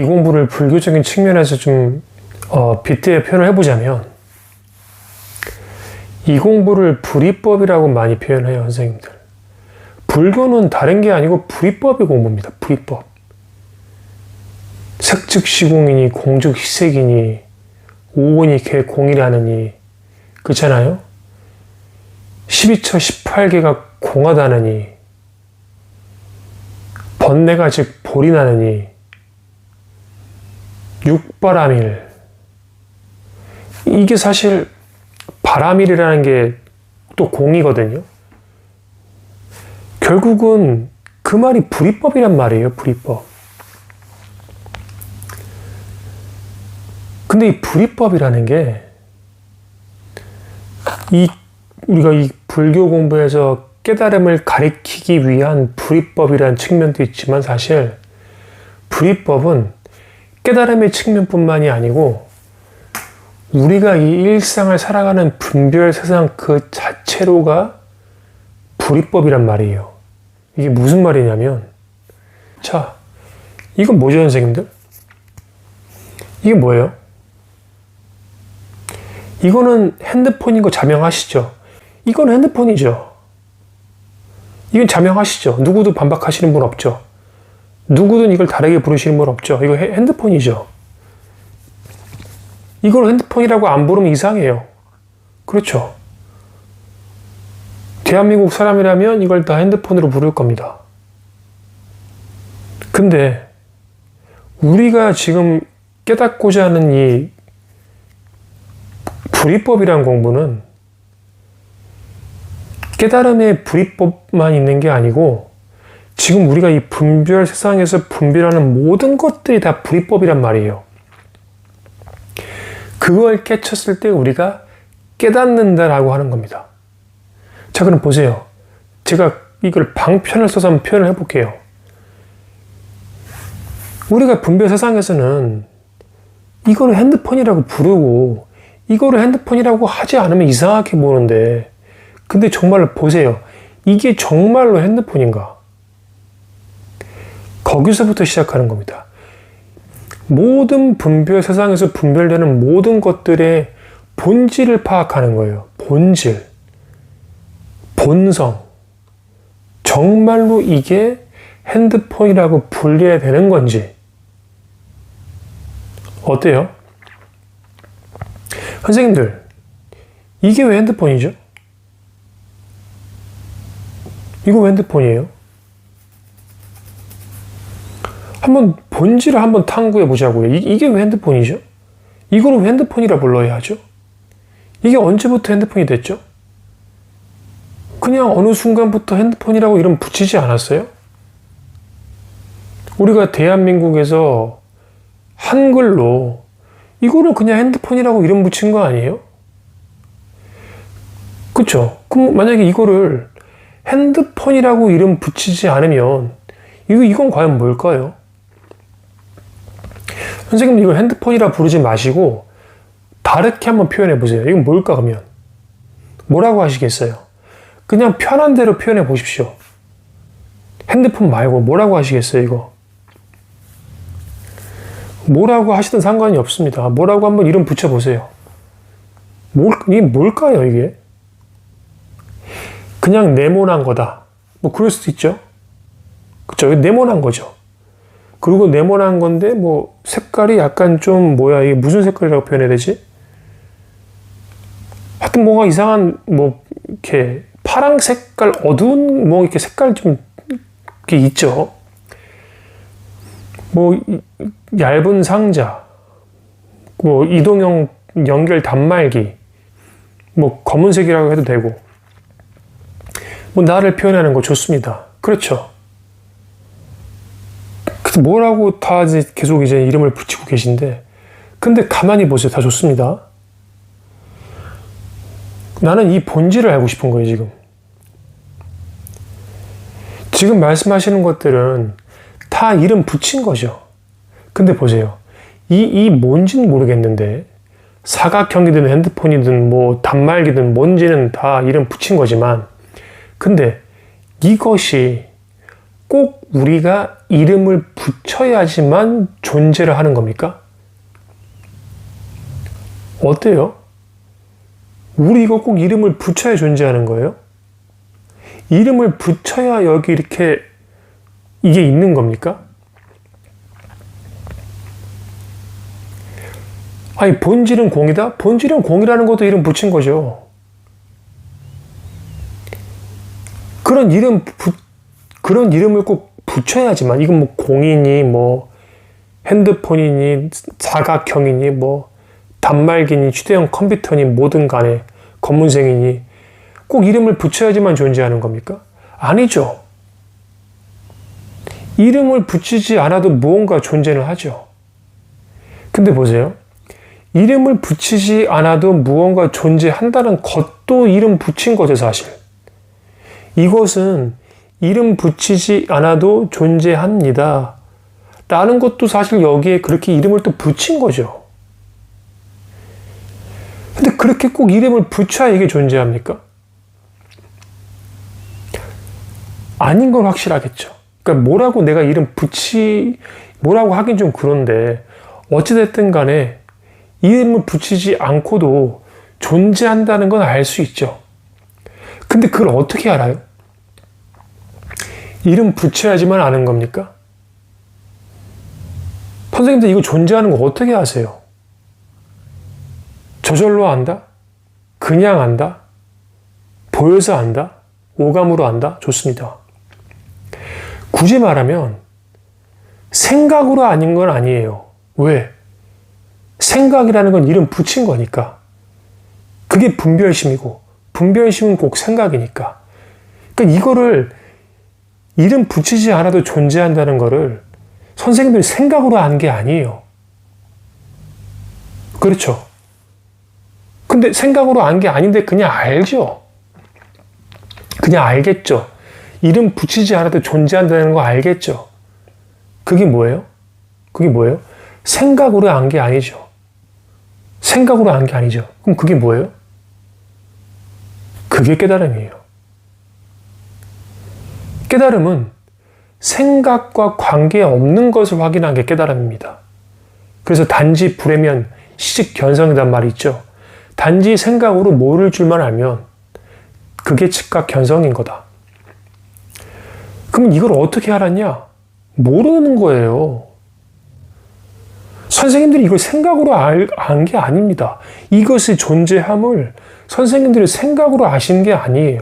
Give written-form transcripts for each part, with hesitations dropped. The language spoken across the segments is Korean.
이 공부를 불교적인 측면에서 좀 빗대어 표현을 해보자면 이 공부를 불이법이라고 많이 표현해요, 선생님들. 불교는 다른 게 아니고 불이법의 공부입니다. 불이법. 색즉시공이니 공즉희색이니 오온이 개공이라느니 그렇잖아요. 12처 18개가 공하다느니 번뇌가 즉 볼이 나느니 육바라밀, 이게 사실 바라밀이라는 게 또 공이거든요. 결국은 그 말이 불이법이란 말이에요. 불이법. 근데 이 불이법이라는 게 우리가 이 불교 공부에서 깨달음을 가리키기 위한 불이법이라는 측면도 있지만 사실 불이법은 깨달음의 측면뿐만이 아니고 우리가 이 일상을 살아가는 분별 세상 그 자체로가 불이법이란 말이에요. 이게 무슨 말이냐면, 자, 이건 뭐죠, 선생님들? 이게 뭐예요? 이거는 핸드폰인 거 자명하시죠? 이건 핸드폰이죠. 이건 자명하시죠? 누구도 반박하시는 분 없죠? 누구든 이걸 다르게 부르시는 분 없죠? 이거 핸드폰이죠? 이걸 핸드폰이라고 안 부르면 이상해요. 그렇죠? 대한민국 사람이라면 이걸 다 핸드폰으로 부를 겁니다. 근데 우리가 지금 깨닫고자 하는 이 불이법이란 공부는 깨달음의 불이법만 있는 게 아니고 지금 우리가 이 분별 세상에서 분별하는 모든 것들이 다 불이법이란 말이에요. 그걸 깨쳤을 때 우리가 깨닫는다라고 하는 겁니다. 자, 그럼 보세요. 제가 이걸 방편을 써서 한번 표현을 해볼게요. 우리가 분별 세상에서는 이거를 핸드폰이라고 부르고 이거를 핸드폰이라고 하지 않으면 이상하게 보는데, 근데 정말로 보세요. 이게 정말로 핸드폰인가? 거기서부터 시작하는 겁니다. 모든 분별 세상에서 분별되는 모든 것들의 본질을 파악하는 거예요. 본질, 본성. 정말로 이게 핸드폰이라고 불려야 되는 건지. 어때요? 선생님들, 이게 왜 핸드폰이죠? 이거 왜 핸드폰이에요? 한번 본질을 한번 탐구해 보자고요. 이게 왜 핸드폰이죠? 이거를 왜 핸드폰이라 불러야 하죠? 이게 언제부터 핸드폰이 됐죠? 그냥 어느 순간부터 핸드폰이라고 이름 붙이지 않았어요? 우리가 대한민국에서 한글로 이거를 그냥 핸드폰이라고 이름 붙인 거 아니에요? 그쵸? 그럼 만약에 이거를 핸드폰이라고 이름 붙이지 않으면 이건 과연 뭘까요? 선생님, 이걸 핸드폰이라 부르지 마시고 다르게 한번 표현해 보세요. 이건 뭘까 그러면? 뭐라고 하시겠어요? 그냥 편한 대로 표현해 보십시오. 핸드폰 말고 뭐라고 하시겠어요, 이거? 뭐라고 하시든 상관이 없습니다. 뭐라고 한번 이름 붙여보세요. 이게 뭘까요, 이게? 그냥 네모난 거다. 뭐 그럴 수도 있죠. 그쵸? 네모난 거죠. 그리고 네모난 건데 뭐 색깔이 약간 좀 이게 무슨 색깔이라고 표현해야 되지? 하여튼 뭔가 이상한 뭐 이렇게 파랑 색깔, 어두운 뭐 이렇게 색깔 좀 이렇게 있죠. 뭐 얇은 상자, 뭐 이동형 연결 단말기, 뭐 검은색이라고 해도 되고, 뭐 나를 표현하는 거 좋습니다. 그렇죠. 그래서 뭐라고 다 이제 계속 이제 이름을 붙이고 계신데, 근데 가만히 보세요. 다 좋습니다. 나는 이 본질을 알고 싶은 거예요, 지금. 지금 말씀하시는 것들은 다 이름 붙인 거죠. 근데 보세요. 이 뭔지는 모르겠는데, 사각형이든 핸드폰이든 뭐 단말기든 뭔지는 다 이름 붙인 거지만, 근데 이것이 꼭 우리가 이름을 붙여야지만 존재를 하는 겁니까? 어때요? 우리 이거 꼭 이름을 붙여야 존재하는 거예요? 이름을 붙여야 여기 이렇게 이게 있는 겁니까? 아니, 본질은 공이다? 본질은 공이라는 것도 이름 붙인 거죠. 그런 이름을 꼭 붙여야지만, 이건 뭐 공이니, 뭐 핸드폰이니, 사각형이니, 뭐 단말기니, 휴대용 컴퓨터니, 뭐든 간에 검은색이니, 꼭 이름을 붙여야지만 존재하는 겁니까? 아니죠. 이름을 붙이지 않아도 무언가 존재는 하죠. 근데 보세요. 이름을 붙이지 않아도 무언가 존재한다는 것도 이름 붙인 거죠, 사실. 이것은 이름 붙이지 않아도 존재합니다. 라는 것도 사실 여기에 그렇게 이름을 또 붙인 거죠. 근데 그렇게 꼭 이름을 붙여야 이게 존재합니까? 아닌 건 확실하겠죠. 그러니까 뭐라고 내가 뭐라고 하긴 좀 그런데, 어찌됐든 간에 이름을 붙이지 않고도 존재한다는 건 알 수 있죠. 근데 그걸 어떻게 알아요? 이름 붙여야지만 아는 겁니까? 선생님들 이거 존재하는 거 어떻게 아세요? 저절로 안다? 그냥 안다? 보여서 안다? 오감으로 안다? 좋습니다. 굳이 말하면 생각으로 아닌 건 아니에요. 왜? 생각이라는 건 이름 붙인 거니까. 그게 분별심이고, 분별심은 꼭 생각이니까. 그러니까 이거를 이름 붙이지 않아도 존재한다는 거를 선생님들이 생각으로 안 게 아니에요. 그렇죠? 근데 생각으로 안 게 아닌데 그냥 알죠? 그냥 알겠죠? 이름 붙이지 않아도 존재한다는 거 알겠죠? 그게 뭐예요? 그게 뭐예요? 생각으로 안 게 아니죠. 생각으로 안 게 아니죠. 그럼 그게 뭐예요? 그게 깨달음이에요. 깨달음은 생각과 관계없는 것을 확인한 게 깨달음입니다. 그래서 단지 불에면 시직견성이란 말이 있죠. 단지 생각으로 모를 줄만 알면 그게 즉각견성인 거다. 그럼 이걸 어떻게 알았냐? 모르는 거예요. 선생님들이 이걸 생각으로 안 게 아닙니다. 이것의 존재함을 선생님들이 생각으로 아신 게 아니에요.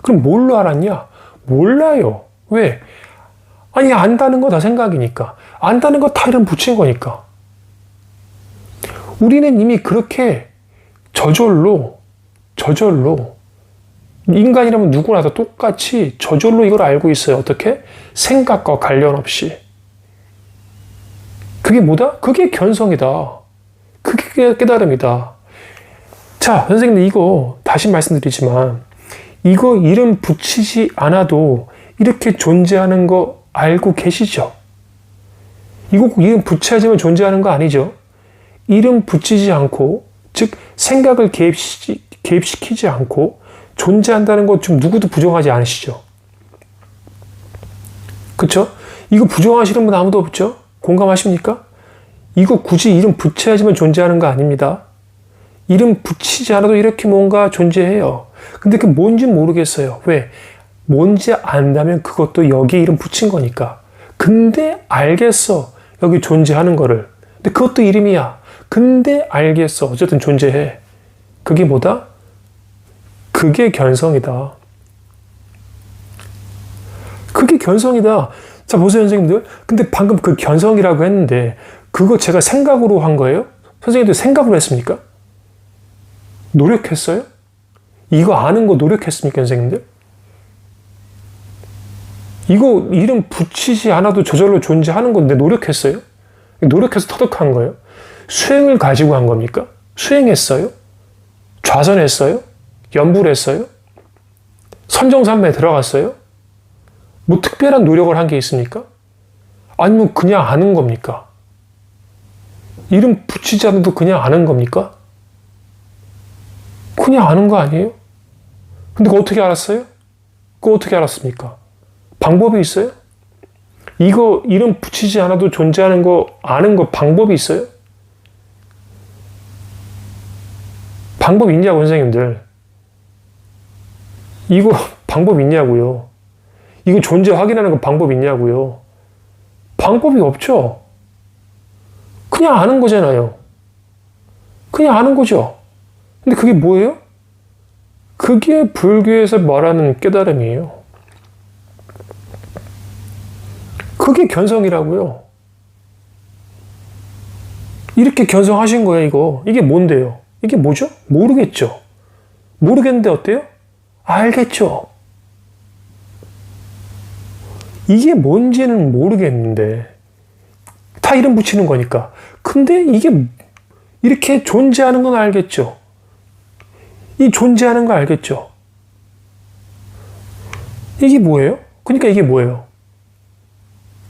그럼 뭘로 알았냐? 몰라요. 왜? 아니, 안다는 거 다 생각이니까. 안다는 거 다 이름 붙인 거니까. 우리는 이미 그렇게 저절로 인간이라면 누구나 다 똑같이 저절로 이걸 알고 있어요. 어떻게? 생각과 관련 없이. 그게 뭐다? 그게 견성이다. 그게 깨달음이다. 자, 선생님들 이거 다시 말씀드리지만 이거 이름 붙이지 않아도 이렇게 존재하는 거 알고 계시죠? 이거 꼭 이름 붙여야지만 존재하는 거 아니죠? 이름 붙이지 않고, 즉 생각을 개입시키지 않고 존재한다는 것 좀 누구도 부정하지 않으시죠? 그쵸? 이거 부정하시는 분 아무도 없죠? 공감하십니까? 이거 굳이 이름 붙여야지만 존재하는 거 아닙니다. 이름 붙이지 않아도 이렇게 뭔가 존재해요. 근데 그게 뭔지 모르겠어요. 왜? 뭔지 안다면 그것도 여기 이름 붙인 거니까. 근데 알겠어. 여기 존재하는 거를. 근데 그것도 이름이야. 근데 알겠어. 어쨌든 존재해. 그게 뭐다? 그게 견성이다. 그게 견성이다. 자, 보세요, 선생님들. 근데 방금 그 견성이라고 했는데 그거 제가 생각으로 한 거예요? 선생님들 생각으로 했습니까? 노력했어요? 이거 아는 거 노력했습니까, 선생님들? 이거 이름 붙이지 않아도 저절로 존재하는 건데 노력했어요? 노력해서 터득한 거예요? 수행을 가지고 한 겁니까? 수행했어요? 좌선했어요? 연불했어요? 선정산매에 들어갔어요? 뭐 특별한 노력을 한 게 있습니까? 아니면 그냥 아는 겁니까? 이름 붙이지 않아도 그냥 아는 겁니까? 그냥 아는 거 아니에요? 근데 그거 어떻게 알았어요? 그거 어떻게 알았습니까? 방법이 있어요? 이거 이름 붙이지 않아도 존재하는 거 아는 거 방법이 있어요? 방법 있냐고 선생님들. 이거 방법 있냐고요. 이거 존재 확인하는 거 방법 있냐고요. 방법이 없죠. 그냥 아는 거잖아요. 그냥 아는 거죠. 근데 그게 뭐예요? 그게 불교에서 말하는 깨달음이에요. 그게 견성이라고요. 이렇게 견성하신 거예요, 이거. 이게 뭔데요? 이게 뭐죠? 모르겠죠. 모르겠는데 어때요? 알겠죠. 이게 뭔지는 모르겠는데 다 이름 붙이는 거니까. 근데 이게 이렇게 존재하는 건 알겠죠. 이 존재하는 거 알겠죠. 이게 뭐예요? 그러니까 이게 뭐예요?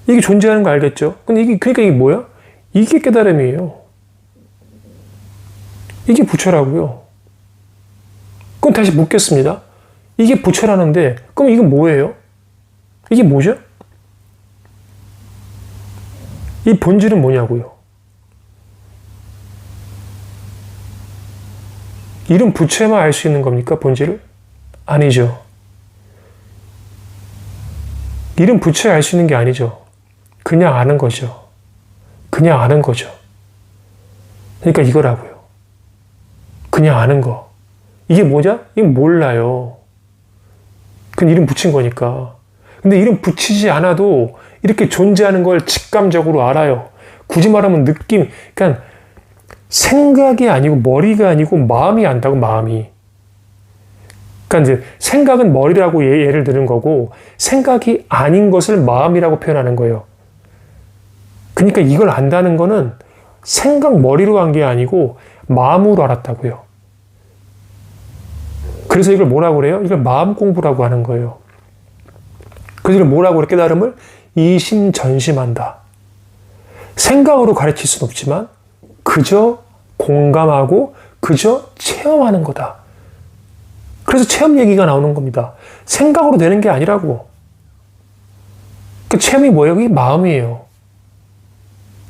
이게 존재하는 거 알겠죠? 근데 그러니까 이게 뭐야? 이게 깨달음이에요. 이게 부처라고요. 그럼 다시 묻겠습니다. 이게 부처라는데, 그럼 이건 뭐예요? 이게 뭐죠? 이 본질은 뭐냐고요? 이름 부처에만 알 수 있는 겁니까? 본질을? 아니죠. 이름 부처에 알 수 있는 게 아니죠. 그냥 아는 거죠. 그냥 아는 거죠. 그러니까 이거라고요. 그냥 아는 거. 이게 뭐냐? 이건 몰라요. 그건 이름 붙인 거니까. 근데 이름 붙이지 않아도 이렇게 존재하는 걸 직감적으로 알아요. 굳이 말하면 느낌, 그러니까 생각이 아니고 머리가 아니고 마음이 안다고, 마음이. 그러니까 이제 생각은 머리라고 예를 드는 거고 생각이 아닌 것을 마음이라고 표현하는 거예요. 그러니까 이걸 안다는 거는 생각 머리로 한 게 아니고 마음으로 알았다고요. 그래서 이걸 뭐라고 그래요? 이걸 마음 공부라고 하는 거예요. 그래서 이걸 뭐라고 그래? 깨달음을 이심전심한다. 생각으로 가르칠 수는 없지만 그저 공감하고 그저 체험하는 거다. 그래서 체험 얘기가 나오는 겁니다. 생각으로 되는 게 아니라고. 그 체험이 뭐예요? 이게 마음이에요.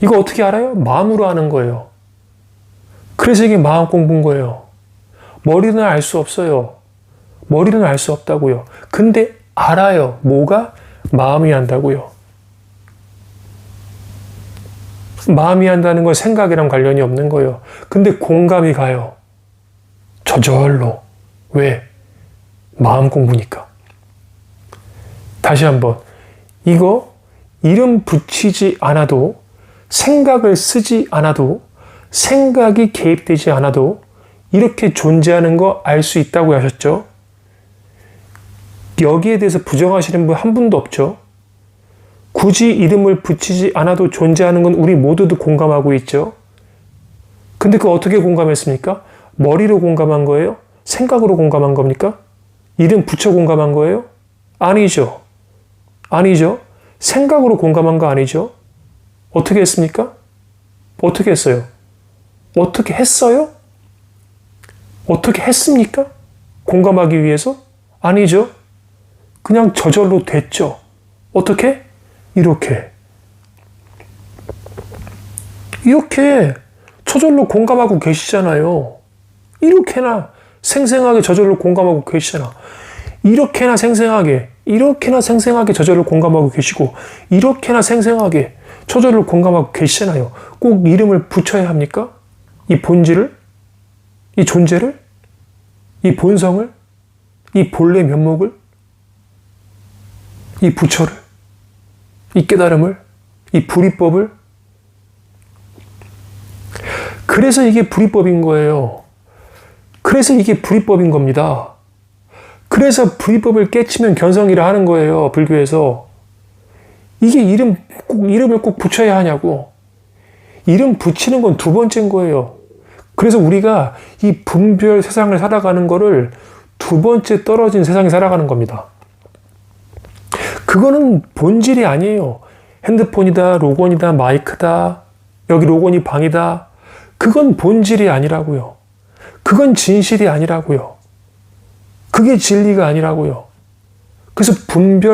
이거 어떻게 알아요? 마음으로 하는 거예요. 그래서 이게 마음 공부인 거예요. 머리는 알 수 없어요. 머리는 알 수 없다고요. 근데 알아요. 뭐가? 마음이 한다고요. 마음이 한다는 건 생각이랑 관련이 없는 거예요. 근데 공감이 가요. 저절로. 왜? 마음 공부니까. 다시 한번. 이거 이름 붙이지 않아도 생각을 쓰지 않아도 생각이 개입되지 않아도 이렇게 존재하는 거 알 수 있다고 하셨죠? 여기에 대해서 부정하시는 분 한 분도 없죠? 굳이 이름을 붙이지 않아도 존재하는 건 우리 모두도 공감하고 있죠? 근데 그거 어떻게 공감했습니까? 머리로 공감한 거예요? 생각으로 공감한 겁니까? 이름 붙여 공감한 거예요? 아니죠. 아니죠. 생각으로 공감한 거 아니죠? 어떻게 했습니까? 어떻게 했어요? 어떻게 했어요? 어떻게 했습니까? 공감하기 위해서? 아니죠. 그냥 저절로 됐죠. 어떻게? 이렇게. 이렇게 저절로 공감하고 계시잖아요. 이렇게나 생생하게 저절로 공감하고 계시잖아. 이렇게나 생생하게 저절로 공감하고 계시고 이렇게나 생생하게 저절로 공감하고 계시잖아요. 꼭 이름을 붙여야 합니까? 이 본질을? 이 존재를? 이 본성을? 이 본래 면목을? 이 부처를? 이 깨달음을? 이 불이법을? 그래서 이게 불이법인 거예요. 그래서 이게 불이법인 겁니다. 그래서 불이법을 깨치면 견성이라 하는 거예요. 불교에서. 이게 이름을 꼭 붙여야 하냐고. 이름 붙이는 건 두 번째인 거예요. 그래서 우리가 이 분별 세상을 살아가는 거를 두 번째 떨어진 세상에 살아가는 겁니다. 그거는 본질이 아니에요. 핸드폰이다, 로건이다, 마이크다, 여기 로건이 방이다. 그건 본질이 아니라고요. 그건 진실이 아니라고요. 그게 진리가 아니라고요. 그래서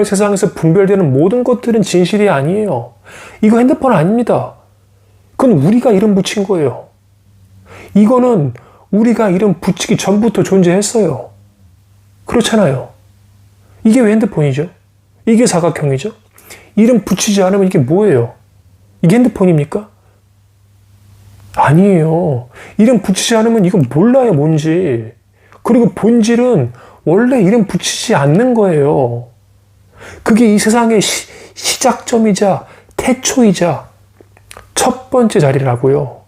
세상에서 분별되는 모든 것들은 진실이 아니에요. 이거 핸드폰 아닙니다. 그건 우리가 이름 붙인 거예요. 이거는 우리가 이름 붙이기 전부터 존재했어요. 그렇잖아요. 이게 왜 핸드폰이죠? 이게 사각형이죠? 이름 붙이지 않으면 이게 뭐예요? 이게 핸드폰입니까? 아니에요. 이름 붙이지 않으면 이거 몰라요, 뭔지. 그리고 본질은 원래 이름 붙이지 않는 거예요. 그게 이 세상의 시작점이자 태초이자 첫 번째 자리라고요.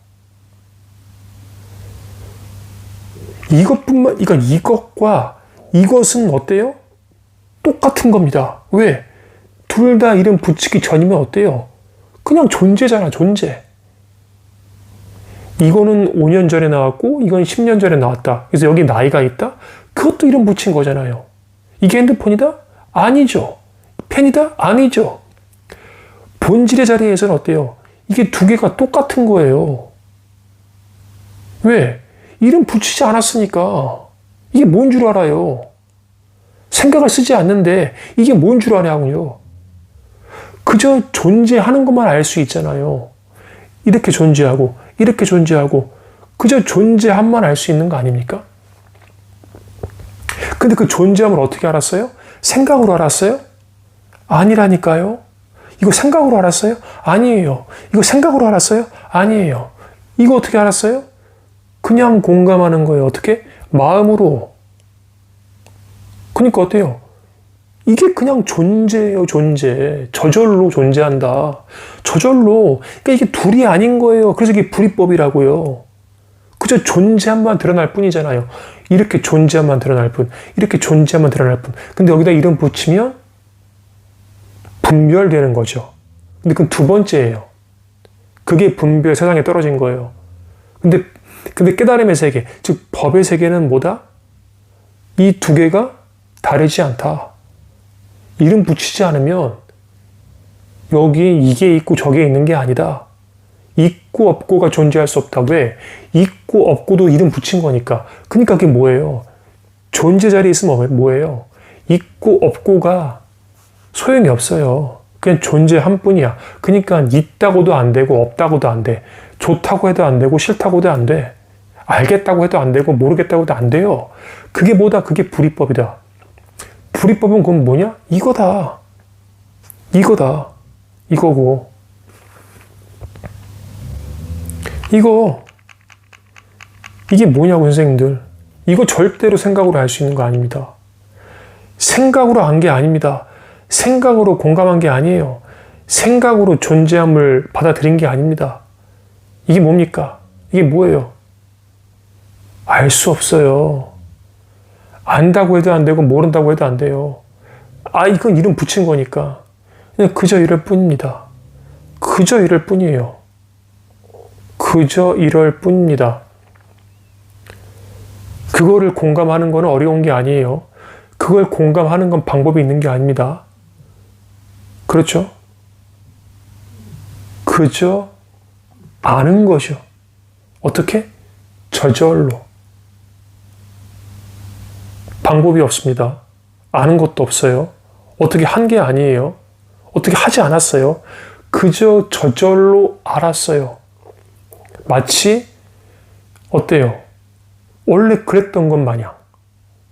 이것과 이것은 어때요? 똑같은 겁니다. 왜? 둘 다 이름 붙이기 전이면 어때요? 그냥 존재잖아, 존재. 이거는 5년 전에 나왔고 이건 10년 전에 나왔다. 그래서 여기 나이가 있다? 그것도 이름 붙인 거잖아요. 이게 핸드폰이다? 아니죠. 펜이다? 아니죠. 본질의 자리에서는 어때요? 이게 두 개가 똑같은 거예요. 왜? 이름 붙이지 않았으니까. 이게 뭔 줄 알아요? 생각을 쓰지 않는데 이게 뭔 줄 아냐고요. 그저 존재하는 것만 알 수 있잖아요. 이렇게 존재하고 이렇게 존재하고 그저 존재함만 알 수 있는 거 아닙니까? 근데 그 존재함을 어떻게 알았어요? 생각으로 알았어요? 아니라니까요. 이거 생각으로 알았어요? 아니에요. 이거 생각으로 알았어요? 아니에요. 이거 어떻게 알았어요? 그냥 공감하는 거예요. 어떻게? 마음으로. 그러니까 어때요? 이게 그냥 존재예요, 존재. 저절로 존재한다. 저절로. 그러니까 이게 둘이 아닌 거예요. 그래서 이게 불이법이라고요. 그저 존재함만 드러날 뿐이잖아요. 이렇게 존재함만 드러날 뿐. 이렇게 존재함만 드러날 뿐. 근데 여기다 이름 붙이면 분별되는 거죠. 근데 그건 두 번째예요. 그게 분별 세상에 떨어진 거예요. 근데 깨달음의 세계, 즉 법의 세계는 뭐다? 이 두 개가 다르지 않다. 이름 붙이지 않으면 여기 이게 있고 저게 있는 게 아니다. 있고 없고가 존재할 수 없다. 왜? 있고 없고도 이름 붙인 거니까. 그러니까 그게 뭐예요? 존재 자리에 있으면 뭐예요? 있고 없고가 소용이 없어요. 그냥 존재한 뿐이야. 그러니까 있다고도 안 되고 없다고도 안 돼. 좋다고 해도 안 되고 싫다고 해도 안 돼. 알겠다고 해도 안 되고 모르겠다고 해도 안 돼요. 그게 뭐다? 그게 불이법이다. 불이법은 그건 뭐냐? 이거다. 이거다. 이거고. 이게 뭐냐고, 선생님들. 이거 절대로 생각으로 알 수 있는 거 아닙니다. 생각으로 안 게 아닙니다. 생각으로 공감한 게 아니에요. 생각으로 존재함을 받아들인 게 아닙니다. 이게 뭡니까? 이게 뭐예요? 알 수 없어요. 안다고 해도 안 되고 모른다고 해도 안 돼요. 이건 이름 붙인 거니까. 그냥 그저 이럴 뿐입니다. 그저 이럴 뿐이에요. 그저 이럴 뿐입니다. 그거를 공감하는 건 어려운 게 아니에요. 그걸 공감하는 건 방법이 있는 게 아닙니다. 그렇죠? 그저 아는 거죠. 어떻게? 저절로. 방법이 없습니다. 아는 것도 없어요. 어떻게 한 게 아니에요. 어떻게 하지 않았어요. 그저 저절로 알았어요. 마치 어때요? 원래 그랬던 것 마냥,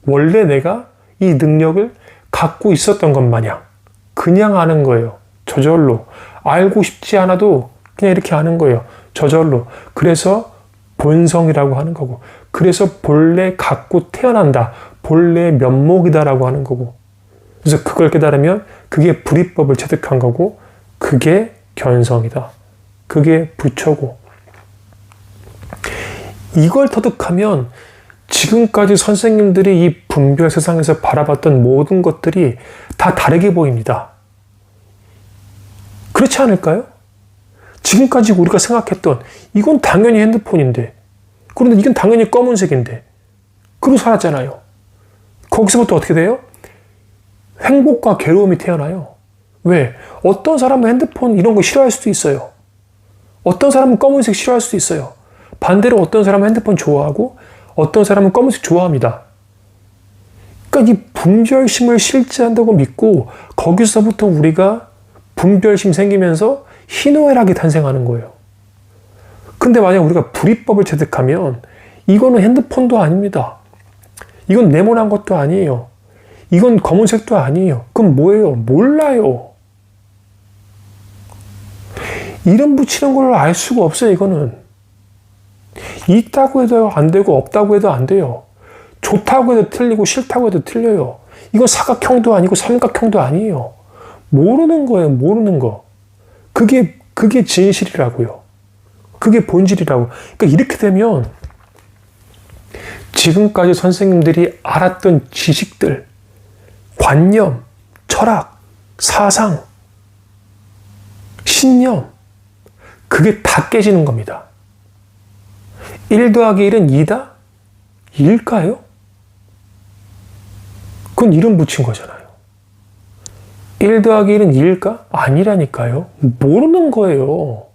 원래 내가 이 능력을 갖고 있었던 것 마냥 그냥 아는 거예요. 저절로. 알고 싶지 않아도 그냥 이렇게 아는 거예요. 저절로. 그래서 본성이라고 하는 거고, 그래서 본래 갖고 태어난다. 본래 면목이다라고 하는 거고. 그래서 그걸 깨달으면 그게 불이법을 체득한 거고, 그게 견성이다. 그게 부처고. 이걸 터득하면 지금까지 선생님들이 이 분별 세상에서 바라봤던 모든 것들이 다 다르게 보입니다. 그렇지 않을까요? 지금까지 우리가 생각했던 이건 당연히 핸드폰인데, 그런데 이건 당연히 검은색인데 그러고 살았잖아요. 거기서부터 어떻게 돼요? 행복과 괴로움이 태어나요. 왜? 어떤 사람은 핸드폰 이런 거 싫어할 수도 있어요. 어떤 사람은 검은색 싫어할 수도 있어요. 반대로 어떤 사람은 핸드폰 좋아하고 어떤 사람은 검은색 좋아합니다. 그러니까 이 분별심을 실제한다고 믿고 거기서부터 우리가 분별심 생기면서 희노애락이 탄생하는 거예요. 근데 만약 우리가 불이법을 체득하면 이거는 핸드폰도 아닙니다. 이건 네모난 것도 아니에요. 이건 검은색도 아니에요. 그럼 뭐예요? 몰라요. 이름 붙이는 걸 알 수가 없어요, 이거는. 있다고 해도 안 되고 없다고 해도 안 돼요. 좋다고 해도 틀리고 싫다고 해도 틀려요. 이건 사각형도 아니고 삼각형도 아니에요. 모르는 거예요, 모르는 거. 그게 진실이라고요. 그게 본질이라고. 그러니까 이렇게 되면 지금까지 선생님들이 알았던 지식들, 관념, 철학, 사상, 신념, 그게 다 깨지는 겁니다. 1 더하기 1은 2다? 2일까요? 그건 이름 붙인 거잖아요. 1 더하기 1은 2일까? 아니라니까요. 모르는 거예요.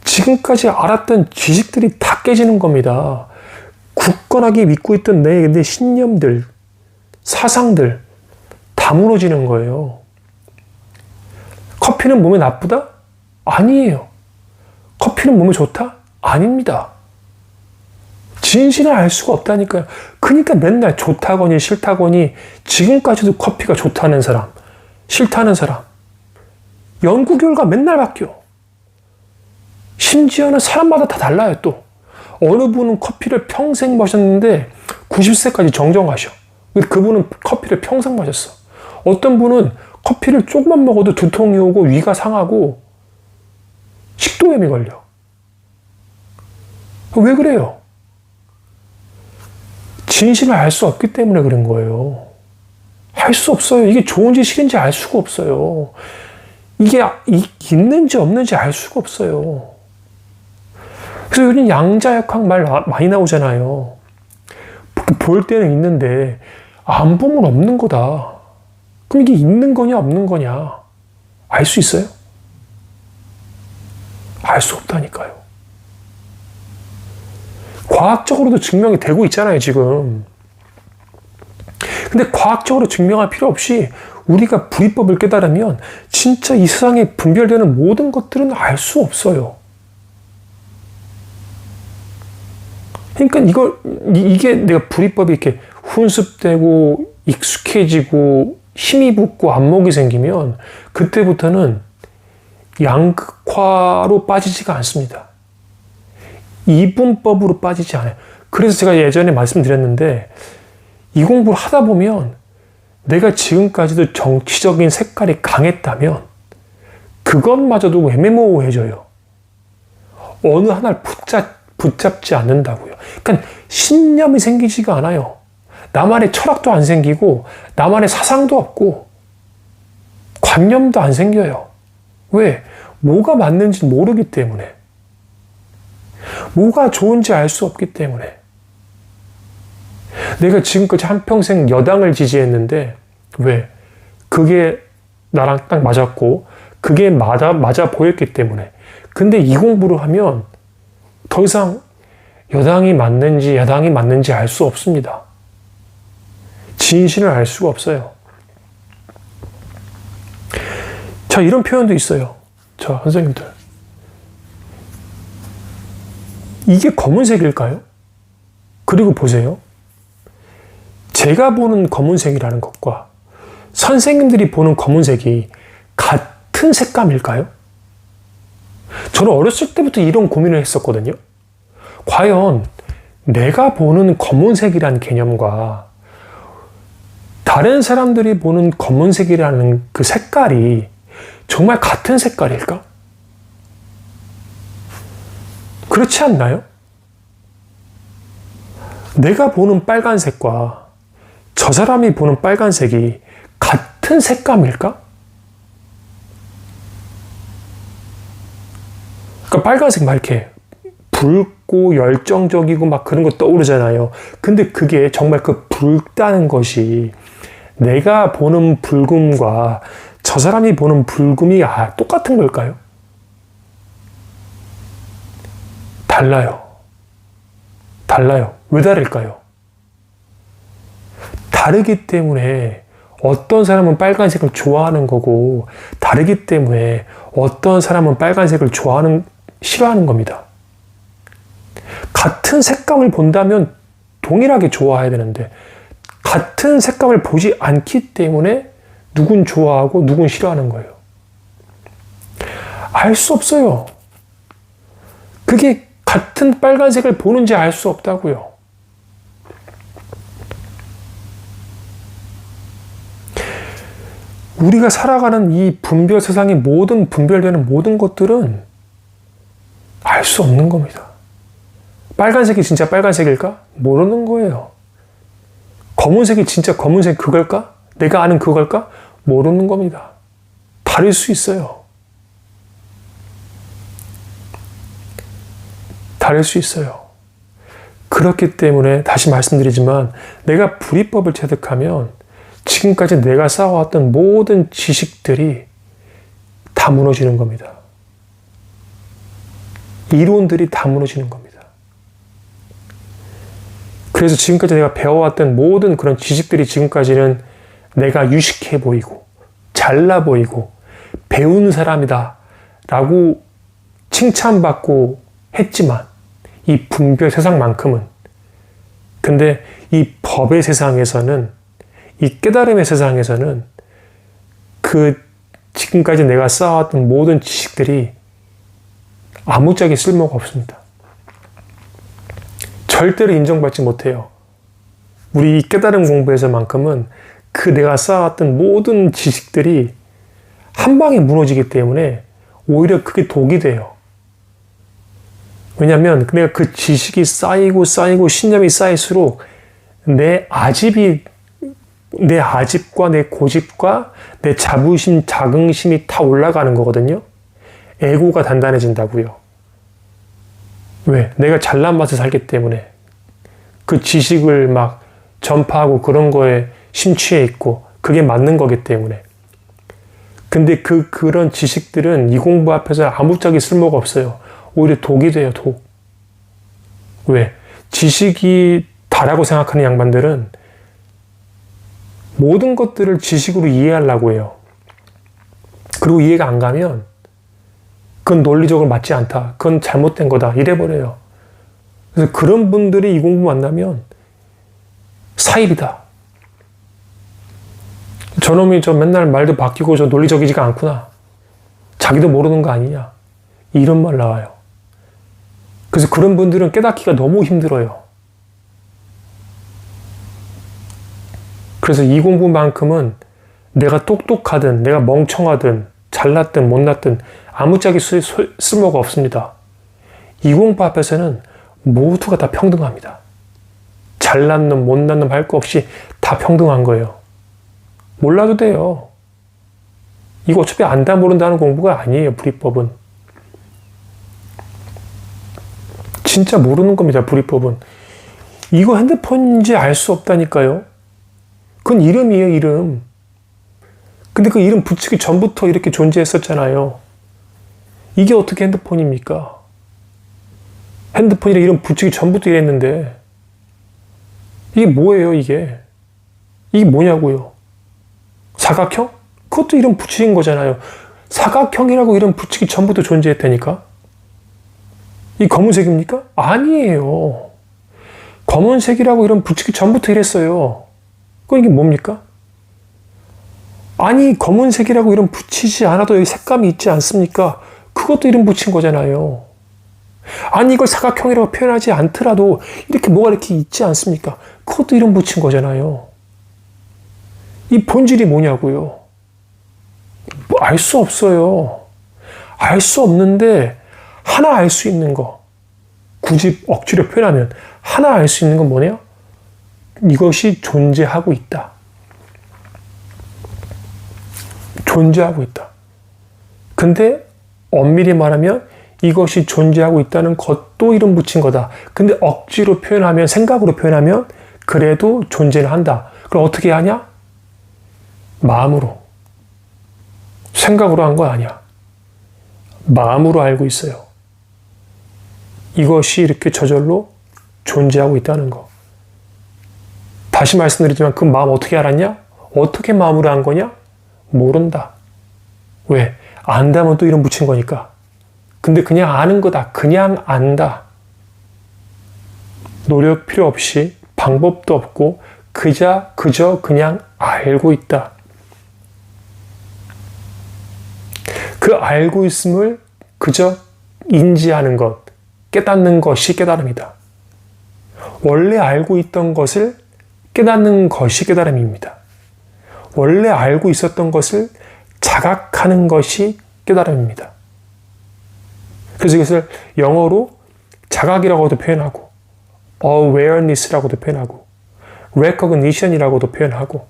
지금까지 알았던 지식들이 다 깨지는 겁니다. 굳건하게 믿고 있던 내 신념들, 사상들 다 무너지는 거예요. 커피는 몸에 나쁘다? 아니에요. 커피는 몸에 좋다? 아닙니다. 진실을 알 수가 없다니까요. 그러니까 맨날 좋다거니 싫다거니 지금까지도 커피가 좋다는 사람, 싫다는 사람 연구 결과 맨날 바뀌어. 심지어는 사람마다 다 달라요 또. 어느 분은 커피를 평생 마셨는데 90세까지 정정하셔. 그분은 커피를 평생 마셨어. 어떤 분은 커피를 조금만 먹어도 두통이 오고 위가 상하고 식도염이 걸려. 왜 그래요? 진실을 알 수 없기 때문에 그런 거예요. 할 수 없어요. 이게 좋은지 싫은지 알 수가 없어요. 이게 있는지 없는지 알 수가 없어요. 그래서 요즘 양자역학 말 많이 나오잖아요. 볼 때는 있는데 안 보면 없는 거다. 그럼 이게 있는 거냐 없는 거냐 알 수 있어요? 알 수 없다니까요. 과학적으로도 증명이 되고 있잖아요, 지금. 근데 과학적으로 증명할 필요 없이 우리가 불이법을 깨달으면 진짜 이 세상에 분별되는 모든 것들은 알 수 없어요. 그러니까 이게 내가 불이법이 이렇게 훈습되고 익숙해지고 힘이 붙고 안목이 생기면 그때부터는 양극화로 빠지지가 않습니다. 이분법으로 빠지지 않아요. 그래서 제가 예전에 말씀드렸는데 이 공부를 하다 보면 내가 지금까지도 정치적인 색깔이 강했다면 그것마저도 애매모호해져요. 어느 하나를 붙잡지 않는다고요. 그러니까 신념이 생기지가 않아요. 나만의 철학도 안 생기고 나만의 사상도 없고 관념도 안 생겨요. 왜? 뭐가 맞는지 모르기 때문에. 뭐가 좋은지 알 수 없기 때문에. 내가 지금까지 한평생 여당을 지지했는데 왜? 그게 나랑 딱 맞았고 그게 맞아 보였기 때문에. 근데 이 공부를 하면 더 이상 여당이 맞는지 야당이 맞는지 알 수 없습니다. 진실을 알 수가 없어요. 자, 이런 표현도 있어요. 자, 선생님들. 이게 검은색일까요? 그리고 보세요. 제가 보는 검은색이라는 것과 선생님들이 보는 검은색이 같은 색감일까요? 저는 어렸을 때부터 이런 고민을 했었거든요. 과연 내가 보는 검은색이라는 개념과 다른 사람들이 보는 검은색이라는 그 색깔이 정말 같은 색깔일까? 그렇지 않나요? 내가 보는 빨간색과 저 사람이 보는 빨간색이 같은 색감일까? 그러니까 빨간색 막 이렇게 붉고 열정적이고 막 그런 거 떠오르잖아요. 근데 그게 정말 그 붉다는 것이 내가 보는 붉음과 저 사람이 보는 붉음이 똑같은 걸까요? 달라요. 달라요. 왜 다를까요? 다르기 때문에 어떤 사람은 빨간색을 좋아하는 거고, 다르기 때문에 어떤 사람은 빨간색을 싫어하는 겁니다. 같은 색감을 본다면 동일하게 좋아해야 되는데, 같은 색감을 보지 않기 때문에 누군 좋아하고 누군 싫어하는 거예요. 알 수 없어요. 그게 같은 빨간색을 보는지 알 수 없다고요. 우리가 살아가는 이 분별 세상의 모든 분별되는 모든 것들은 알 수 없는 겁니다. 빨간색이 진짜 빨간색일까? 모르는 거예요. 검은색이 진짜 검은색 그걸까? 내가 아는 그걸까? 모르는 겁니다. 다를 수 있어요. 다를 수 있어요. 그렇기 때문에 다시 말씀드리지만 내가 불이법을 체득하면 지금까지 내가 쌓아왔던 모든 지식들이 다 무너지는 겁니다. 이론들이 다 무너지는 겁니다. 그래서 지금까지 내가 배워왔던 모든 그런 지식들이 지금까지는 내가 유식해 보이고 잘나 보이고 배운 사람이다 라고 칭찬받고 했지만 이 분별 세상만큼은, 근데 이 법의 세상에서는, 이 깨달음의 세상에서는 그 지금까지 내가 쌓아왔던 모든 지식들이 아무짝에 쓸모가 없습니다. 절대로 인정받지 못해요. 우리 이 깨달음 공부에서만큼은 그 내가 쌓아왔던 모든 지식들이 한 방에 무너지기 때문에 오히려 그게 독이 돼요. 왜냐하면 내가 그 지식이 쌓이고 신념이 쌓일수록 내 아집과 내 고집과 내 자부심, 자긍심이 다 올라가는 거거든요. 에고가 단단해진다고요. 왜? 내가 잘난 맛에 살기 때문에 그 지식을 막 전파하고 그런 거에 심취해 있고 그게 맞는 거기 때문에. 근데 그런 지식들은 이 공부 앞에서 아무짝에 쓸모가 없어요. 오히려 독이 돼요, 독. 왜? 지식이 다라고 생각하는 양반들은 모든 것들을 지식으로 이해하려고 해요. 그리고 이해가 안 가면 그건 논리적으로 맞지 않다. 그건 잘못된 거다. 이래버려요. 그래서 그런 분들이 이 공부 만나면 사입이다. 저놈이 맨날 말도 바뀌고 논리적이지가 않구나. 자기도 모르는 거 아니냐. 이런 말 나와요. 그래서 그런 분들은 깨닫기가 너무 힘들어요. 그래서 이 공부만큼은 내가 똑똑하든 내가 멍청하든 잘났든 못났든 아무짝에 쓸모가 없습니다. 이 공부 앞에서는 모두가 다 평등합니다. 잘난 놈 못난 놈 할 거 없이 다 평등한 거예요. 몰라도 돼요. 이거 어차피 안다 모른다는 공부가 아니에요. 불이법은. 진짜 모르는 겁니다. 불이법은. 이거 핸드폰인지 알 수 없다니까요. 그건 이름이에요. 이름. 근데 그 이름 붙이기 전부터 이렇게 존재했었잖아요. 이게 어떻게 핸드폰입니까? 핸드폰이라 이름 붙이기 전부터 이랬는데 이게 뭐예요? 이게 뭐냐고요? 사각형? 그것도 이름 붙이신 거잖아요. 사각형이라고 이름 붙이기 전부터 존재했다니까? 이 검은색입니까? 아니에요. 검은색이라고 이름 붙이기 전부터 이랬어요. 그럼 이게 뭡니까? 아니, 검은색이라고 이름 붙이지 않아도 여기 색감이 있지 않습니까? 그것도 이름 붙인 거잖아요. 아니, 이걸 사각형이라고 표현하지 않더라도 이렇게 뭐가 이렇게 있지 않습니까? 그것도 이름 붙인 거잖아요. 이 본질이 뭐냐고요? 뭐 알 수 없어요. 알 수 없는데 하나 알 수 있는 거. 굳이 억지로 표현하면 하나 알 수 있는 건 뭐냐? 이것이 존재하고 있다. 존재하고 있다. 근데 엄밀히 말하면 이것이 존재하고 있다는 것도 이름 붙인 거다. 근데 억지로 표현하면, 생각으로 표현하면 그래도 존재를 한다. 그럼 어떻게 하냐? 마음으로. 생각으로 한 거 아니야. 마음으로 알고 있어요. 이것이 이렇게 저절로 존재하고 있다는 거. 다시 말씀드리지만 그 마음 어떻게 알았냐? 어떻게 마음으로 한 거냐? 모른다. 왜? 안다면 또 이름 붙인 거니까. 근데 그냥 아는 거다. 그냥 안다. 노력 필요 없이 방법도 없고 그저 그냥 알고 있다. 그 알고 있음을 그저 인지하는 것, 깨닫는 것이 깨달음이다. 원래 알고 있던 것을 깨닫는 것이 깨달음입니다. 원래 알고 있었던 것을 자각하는 것이 깨달음입니다. 그래서 이것을 영어로 자각이라고도 표현하고 awareness라고도 표현하고 recognition이라고도 표현하고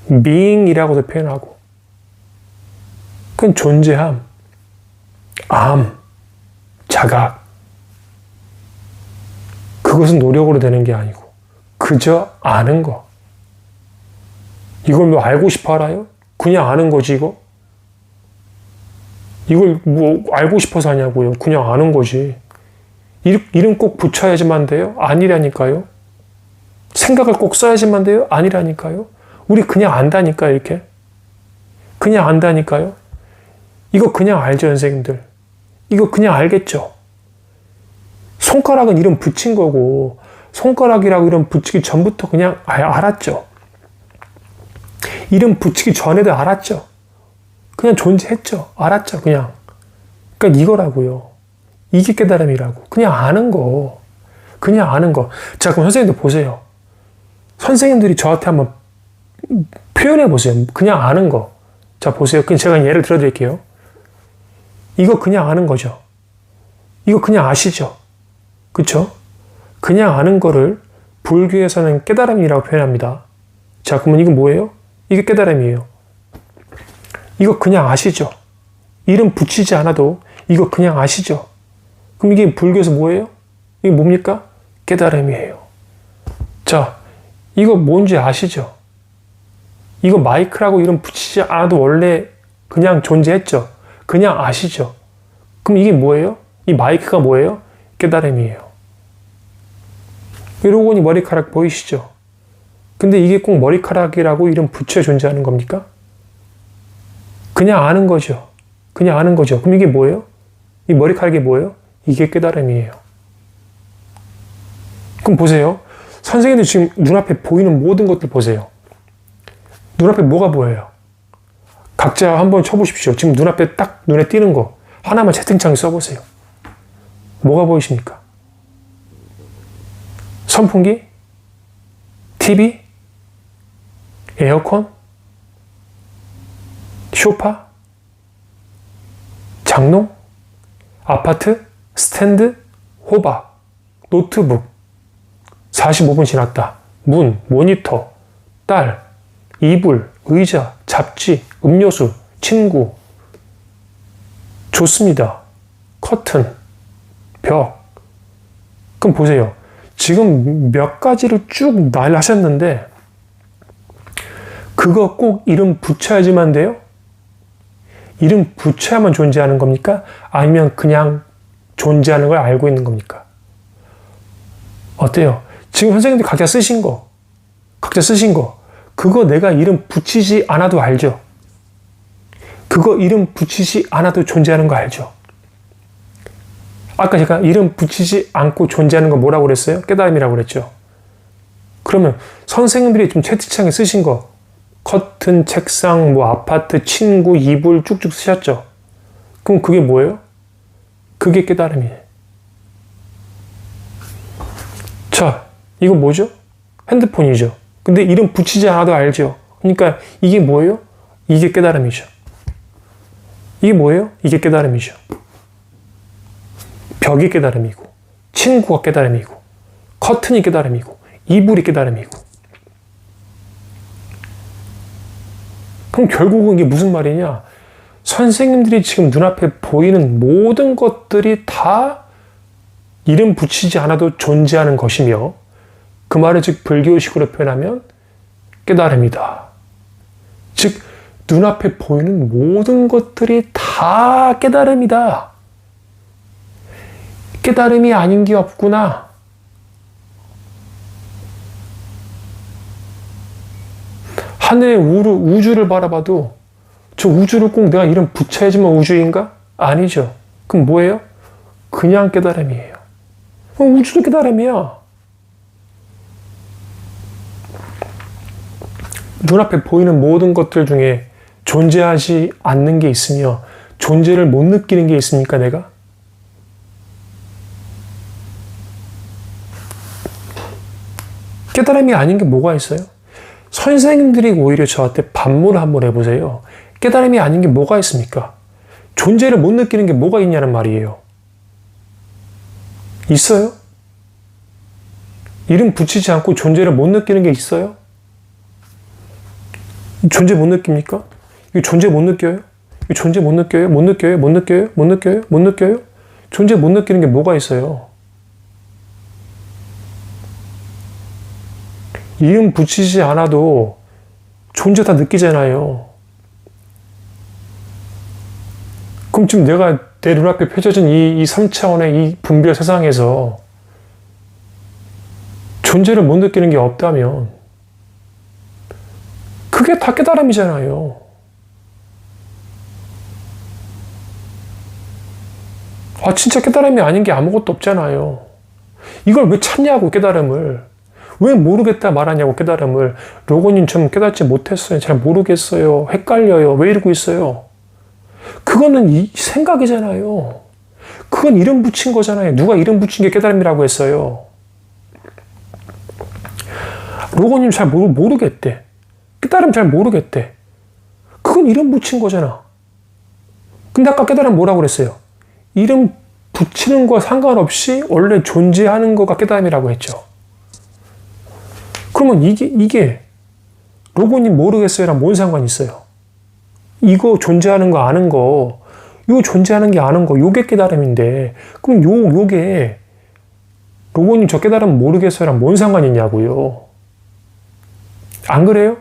being이라고도 표현하고 그건 존재함, 암, 자각. 그것은 노력으로 되는 게 아니고 그저 아는 거. 이걸 뭐 알고 싶어 알아요? 그냥 아는 거지 이거. 이걸 뭐 알고 싶어서 하냐고요. 그냥 아는 거지. 이름 꼭 붙여야지만 돼요? 아니라니까요. 생각을 꼭 써야지만 돼요? 아니라니까요. 우리 그냥 안다니까 이렇게. 그냥 안다니까요. 이거 그냥 알죠 선생님들. 이거 그냥 알겠죠. 손가락은 이름 붙인 거고 손가락이라고 이름 붙이기 전부터 그냥 알았죠. 이름 붙이기 전에도 알았죠. 그냥 존재했죠. 알았죠. 그냥. 그러니까 이거라고요. 이게 깨달음이라고. 그냥 아는 거. 그냥 아는 거. 자, 그럼 선생님들 보세요. 선생님들이 저한테 한번 표현해 보세요. 그냥 아는 거. 자, 보세요. 그냥 제가 예를 들어 드릴게요. 이거 그냥 아는 거죠. 이거 그냥 아시죠? 그쵸? 그냥 아는 거를 불교에서는 깨달음이라고 표현합니다. 자, 그러면 이건 뭐예요? 이게 깨달음이에요. 이거 그냥 아시죠? 이름 붙이지 않아도 이거 그냥 아시죠? 그럼 이게 불교에서 뭐예요? 이게 뭡니까? 깨달음이에요. 자, 이거 뭔지 아시죠? 이거 마이크라고 이름 붙이지 않아도 원래 그냥 존재했죠? 그냥 아시죠? 그럼 이게 뭐예요? 이 마이크가 뭐예요? 깨달음이에요. 이러고 보니 머리카락 보이시죠? 근데 이게 꼭 머리카락이라고 이름 붙여 존재하는 겁니까? 그냥 아는 거죠. 그냥 아는 거죠. 그럼 이게 뭐예요? 이 머리카락이 뭐예요? 이게 깨달음이에요. 그럼 보세요. 선생님들 지금 눈앞에 보이는 모든 것들 보세요. 눈앞에 뭐가 보여요? 각자 한번 쳐보십시오. 지금 눈앞에 딱 눈에 띄는 거 하나만 채팅창에 써보세요. 뭐가 보이십니까? 선풍기? TV? 에어컨? 소파? 장롱? 아파트? 스탠드? 호박? 노트북? 45분 지났다. 문? 모니터? 딸? 이불? 의자? 잡지? 음료수? 친구? 좋습니다. 커튼? 벽? 그럼 보세요. 지금 몇 가지를 쭉 말하셨는데 그거 꼭 이름 붙여야지만 돼요? 이름 붙여야만 존재하는 겁니까? 아니면 그냥 존재하는 걸 알고 있는 겁니까? 어때요? 지금 선생님들 각자 쓰신 거 그거 내가 이름 붙이지 않아도 알죠? 그거 이름 붙이지 않아도 존재하는 거 알죠? 아까 제가 이름 붙이지 않고 존재하는 거 뭐라고 그랬어요? 깨달음이라고 그랬죠? 그러면 선생님들이 좀 채팅창에 쓰신 거 커튼, 책상, 뭐 아파트, 친구, 이불 쭉쭉 쓰셨죠? 그럼 그게 뭐예요? 그게 깨달음이에요. 자, 이거 뭐죠? 핸드폰이죠. 근데 이름 붙이지 않아도 알죠? 그러니까 이게 뭐예요? 이게 깨달음이죠. 이게 뭐예요? 이게 깨달음이죠. 벽이 깨달음이고, 친구가 깨달음이고, 커튼이 깨달음이고, 이불이 깨달음이고. 그럼 결국은 이게 무슨 말이냐? 선생님들이 지금 눈앞에 보이는 모든 것들이 다 이름 붙이지 않아도 존재하는 것이며, 그 말을 즉 불교식으로 표현하면 깨달음이다. 즉 눈앞에 보이는 모든 것들이 다 깨달음이다. 깨달음이 아닌 게 없구나. 하늘의 우주를 바라봐도 저 우주를 꼭 내가 이름 붙여야지만 우주인가? 아니죠. 그럼 뭐예요? 그냥 깨달음이에요. 우주도 깨달음이야. 눈앞에 보이는 모든 것들 중에 존재하지 않는 게 있으며 존재를 못 느끼는 게 있습니까, 내가? 깨달음이 아닌 게 뭐가 있어요? 선생님들이 오히려 저한테 반문을 한번 해보세요. 깨달음이 아닌 게 뭐가 있습니까? 존재를 못 느끼는 게 뭐가 있냐는 말이에요. 있어요? 이름 붙이지 않고 존재를 못 느끼는 게 있어요? 존재 못 느낍니까? 이거 존재 못 느껴요? 이거 존재 못 느껴요? 못 느껴요? 못 느껴요? 못 느껴요? 못 느껴요? 존재 못 느끼는 게 뭐가 있어요? 이름 붙이지 않아도 존재 다 느끼잖아요. 그럼 지금 내가 내 눈앞에 펼쳐진 이 3차원의 이 분별 세상에서 존재를 못 느끼는 게 없다면 그게 다 깨달음이잖아요. 아, 진짜 깨달음이 아닌 게 아무것도 없잖아요. 이걸 왜 찾냐고, 깨달음을. 왜 모르겠다 말하냐고, 깨달음을. 로고님처럼 깨닫지 못했어요. 잘 모르겠어요. 헷갈려요. 왜 이러고 있어요? 그거는 이 생각이잖아요. 그건 이름 붙인 거잖아요. 누가 이름 붙인 게 깨달음이라고 했어요. 로고님 잘 모르겠대. 깨달음 잘 모르겠대. 그건 이름 붙인 거잖아. 근데 아까 깨달음 뭐라고 그랬어요? 이름 붙이는 거와 상관없이 원래 존재하는 거가 깨달음이라고 했죠. 그러면 이게 로고님 모르겠어요랑 뭔 상관이 있어요? 이거 존재하는 거 아는 거, 이거 존재하는 게 아는 거, 요게 깨달음인데, 그럼 요게 로고님 저 깨달음 모르겠어요랑 뭔 상관이 있냐고요? 안 그래요?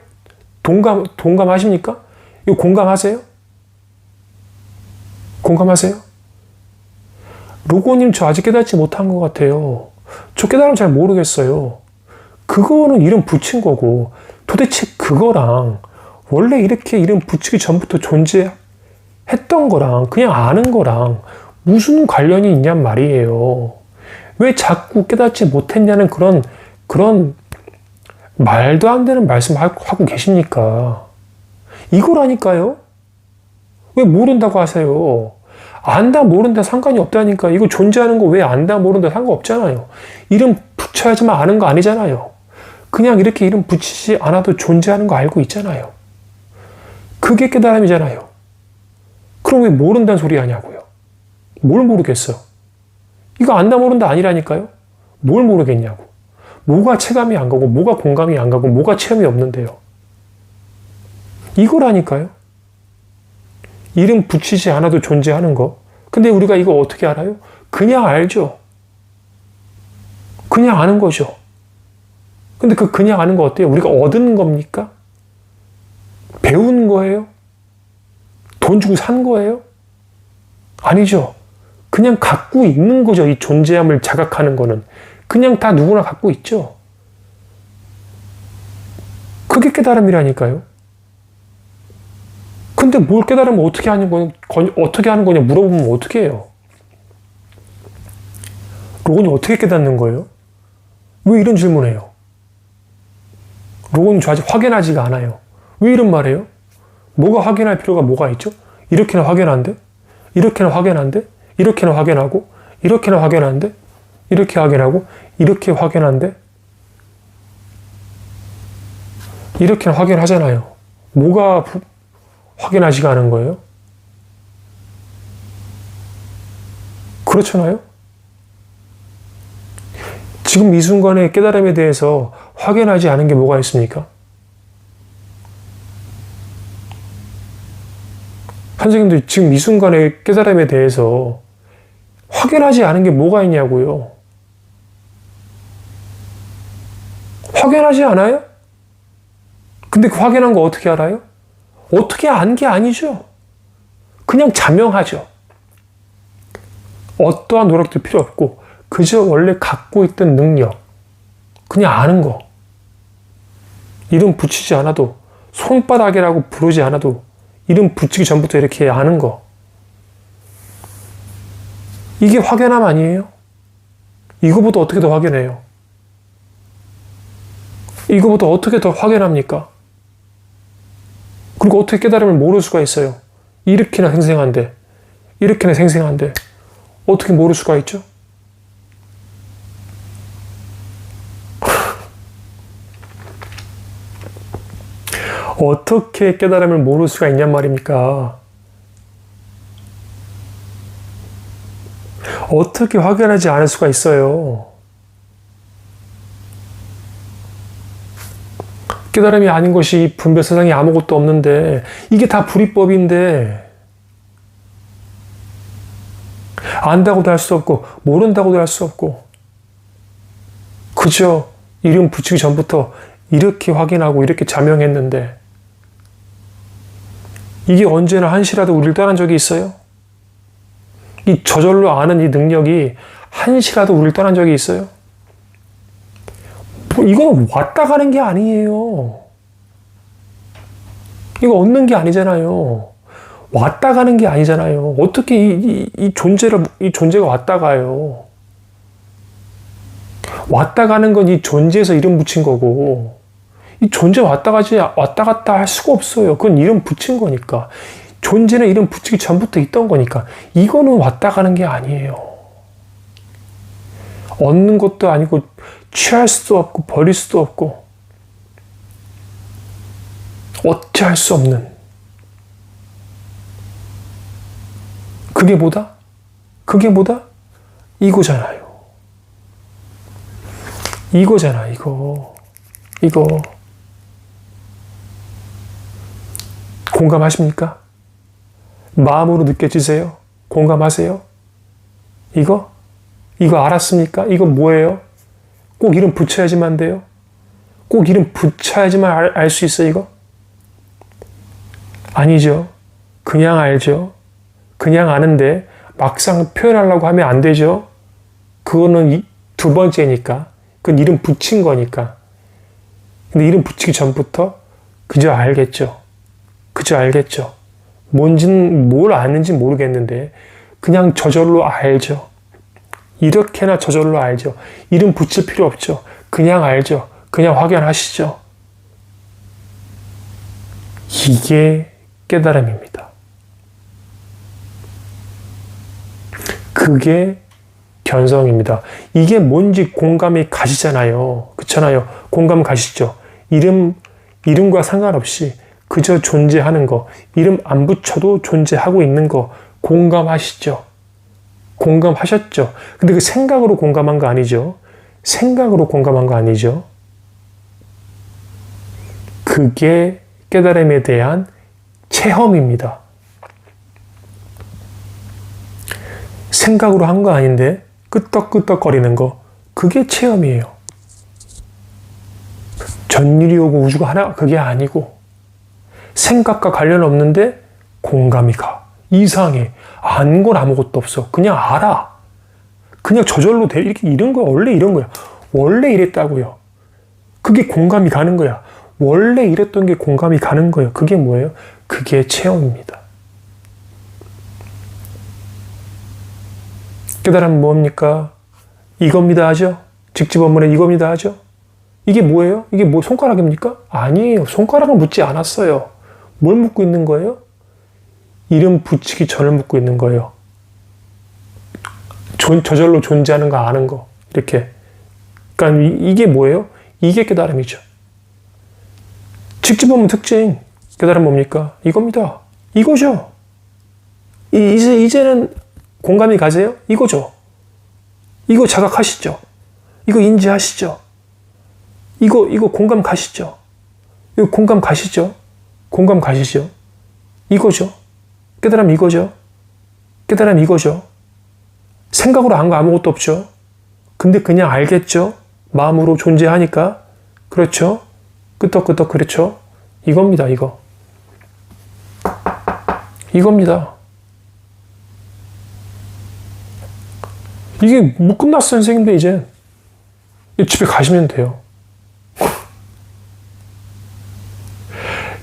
동감하십니까? 이거 공감하세요? 공감하세요? 로고님 저 아직 깨닫지 못한 것 같아요. 저 깨달음 잘 모르겠어요. 그거는 이름 붙인 거고, 도대체 그거랑 원래 이렇게 이름 붙이기 전부터 존재했던 거랑 그냥 아는 거랑 무슨 관련이 있냔 말이에요. 왜 자꾸 깨닫지 못했냐는 그런 말도 안 되는 말씀 하고 계십니까? 이거라니까요? 왜 모른다고 하세요? 안다 모른다 상관이 없다니까. 이거 존재하는 거 왜 안다 모른다 상관없잖아요. 이름 붙여야지만 아는 거 아니잖아요. 그냥 이렇게 이름 붙이지 않아도 존재하는 거 알고 있잖아요. 그게 깨달음이잖아요. 그럼 왜 모른다는 소리 하냐고요? 뭘 모르겠어? 이거 안다 모른다 아니라니까요? 뭘 모르겠냐고. 뭐가 체감이 안 가고 뭐가 공감이 안 가고 뭐가 체험이 없는데요. 이거라니까요. 이름 붙이지 않아도 존재하는 거. 근데 우리가 이거 어떻게 알아요? 그냥 알죠. 그냥 아는 거죠. 근데 그냥 아는 거 어때요? 우리가 얻은 겁니까? 배운 거예요? 돈 주고 산 거예요? 아니죠. 그냥 갖고 있는 거죠. 이 존재함을 자각하는 거는. 그냥 다 누구나 갖고 있죠. 그게 깨달음이라니까요. 근데 뭘 깨달으면 어떻게 하는 거냐 물어보면 어떻게 해요? 로건이 어떻게 깨닫는 거예요? 왜 이런 질문해요? 로건이 저 아직 확연하지가 않아요. 왜 이런 말해요? 뭐가 확연할 필요가 뭐가 있죠? 이렇게는 확연한데? 이렇게는 확연한데? 이렇게는 확연하고? 이렇게는 확연한데? 이렇게 확연하고? 이렇게 확연한데? 이렇게는 확연하잖아요. 뭐가 확연하지가 않은 거예요? 그렇잖아요? 지금 이 순간의 깨달음에 대해서 확연하지 않은 게 뭐가 있습니까? 선생님들 지금 이 순간의 깨달음에 대해서 확연하지 않은 게 뭐가 있냐고요? 확연하지 않아요? 근데 그 확연한 거 어떻게 알아요? 어떻게 안 게 아니죠. 그냥 자명하죠. 어떠한 노력도 필요 없고 그저 원래 갖고 있던 능력, 그냥 아는 거. 이름 붙이지 않아도 손바닥이라고 부르지 않아도 이름 붙이기 전부터 이렇게 아는 거. 이게 확연함 아니에요? 이거보다 어떻게 더 확연해요? 이거보다 어떻게 더 확연합니까? 그리고 어떻게 깨달음을 모를 수가 있어요? 이렇게나 생생한데, 이렇게나 생생한데 어떻게 모를 수가 있죠? 어떻게 깨달음을 모를 수가 있냔 말입니까? 어떻게 확연하지 않을 수가 있어요? 깨달음이 아닌 것이 분별 세상에 아무것도 없는데, 이게 다 불이법인데, 안다고도 할 수 없고 모른다고도 할 수 없고, 그저 이름 붙이기 전부터 이렇게 확인하고 이렇게 자명했는데, 이게 언제나 한시라도 우리를 떠난 적이 있어요? 이 저절로 아는 이 능력이 한시라도 우리를 떠난 적이 있어요? 이건 왔다 가는 게 아니에요. 이거 얻는 게 아니잖아요. 왔다 가는 게 아니잖아요. 어떻게 이 존재가 왔다 가요? 왔다 가는 건 이 존재에서 이름 붙인 거고, 이 존재 왔다 갔다 할 수가 없어요. 그건 이름 붙인 거니까. 존재는 이름 붙이기 전부터 있던 거니까. 이거는 왔다 가는 게 아니에요. 얻는 것도 아니고, 취할 수도 없고, 버릴 수도 없고, 어찌할 수 없는. 그게 뭐다? 그게 뭐다? 이거잖아요. 이거잖아, 이거. 공감하십니까? 마음으로 느껴지세요? 공감하세요? 이거 알았습니까? 이거 뭐예요? 꼭 이름 붙여야지만 돼요? 꼭 이름 붙여야지만 알 수 있어요, 이거? 아니죠. 그냥 알죠. 그냥 아는데 막상 표현하려고 하면 안 되죠. 그거는 두 번째니까. 그건 이름 붙인 거니까. 근데 이름 붙이기 전부터 그저 알겠죠. 뭘 아는지 모르겠는데 그냥 저절로 알죠. 이렇게나 저절로 알죠. 이름 붙일 필요 없죠. 그냥 알죠. 그냥 확연하시죠. 이게 깨달음입니다. 그게 견성입니다. 이게 뭔지 공감이 가시잖아요. 그렇잖아요. 공감 가시죠. 이름과 상관없이 그저 존재하는 거, 이름 안 붙여도 존재하고 있는 거 공감하시죠? 공감하셨죠? 근데 그 생각으로 공감한 거 아니죠? 생각으로 공감한 거 아니죠? 그게 깨달음에 대한 체험입니다. 생각으로 한 거 아닌데 끄떡끄떡거리는 거, 그게 체험이에요. 전율이 오고 우주가 하나, 그게 아니고 생각과 관련 없는데 공감이 가. 이상해. 아는 건 아무것도 없어. 그냥 알아. 그냥 저절로 돼. 이런 거야. 원래 이런 거야. 원래 이랬다고요. 그게 공감이 가는 거야. 원래 이랬던 게 공감이 가는 거예요. 그게 뭐예요? 그게 체험입니다. 깨달음은 뭡니까? 이겁니다 하죠? 직집원문에 이겁니다 하죠? 이게 뭐예요? 이게 뭐 손가락입니까? 아니에요. 손가락을 묻지 않았어요. 뭘 묻고 있는 거예요? 이름 붙이기 전을 묻고 있는 거예요. 저절로 존재하는 거 아는 거. 이렇게. 그러니까 이게 뭐예요? 이게 깨달음이죠. 직집원문 특징. 깨달음 뭡니까? 이겁니다. 이거죠. 이제는 공감이 가세요? 이거죠. 이거 자각하시죠? 이거 인지하시죠? 이거 공감 가시죠? 이거 공감 가시죠? 공감 가시죠? 이거죠. 깨달음 이거죠. 깨달음 이거죠. 생각으로 한 거 아무것도 없죠. 근데 그냥 알겠죠. 마음으로 존재하니까. 그렇죠. 끄떡끄떡 그렇죠. 이겁니다. 이겁니다. 이게 뭐 끝났어 선생님들. 이제 집에 가시면 돼요.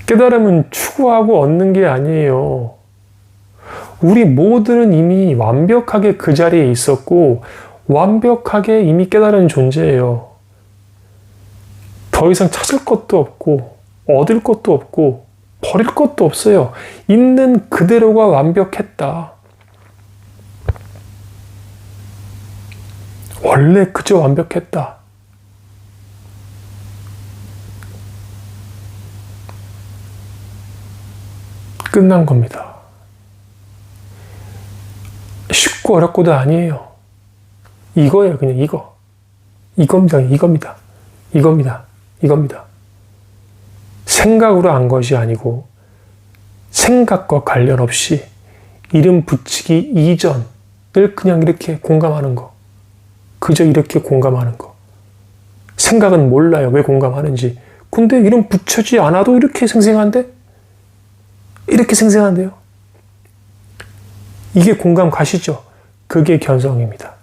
깨달음은 추구하고 얻는 게 아니에요. 우리 모두는 이미 완벽하게 그 자리에 있었고 완벽하게 이미 깨달은 존재예요. 더 이상 찾을 것도 없고 얻을 것도 없고 버릴 것도 없어요. 있는 그대로가 완벽했다. 원래 그저 완벽했다. 끝난 겁니다. 쉽고 어렵고도 아니에요. 이거예요, 그냥 이거. 이겁니다, 이겁니다. 이겁니다, 이겁니다. 생각으로 안 것이 아니고 생각과 관련 없이 이름 붙이기 이전을 그냥 이렇게 공감하는 거. 그저 이렇게 공감하는 거. 생각은 몰라요, 왜 공감하는지. 근데 이름 붙여지 않아도 이렇게 생생한데? 이렇게 생생한데요? 이게 공감 가시죠? 그게 견성입니다.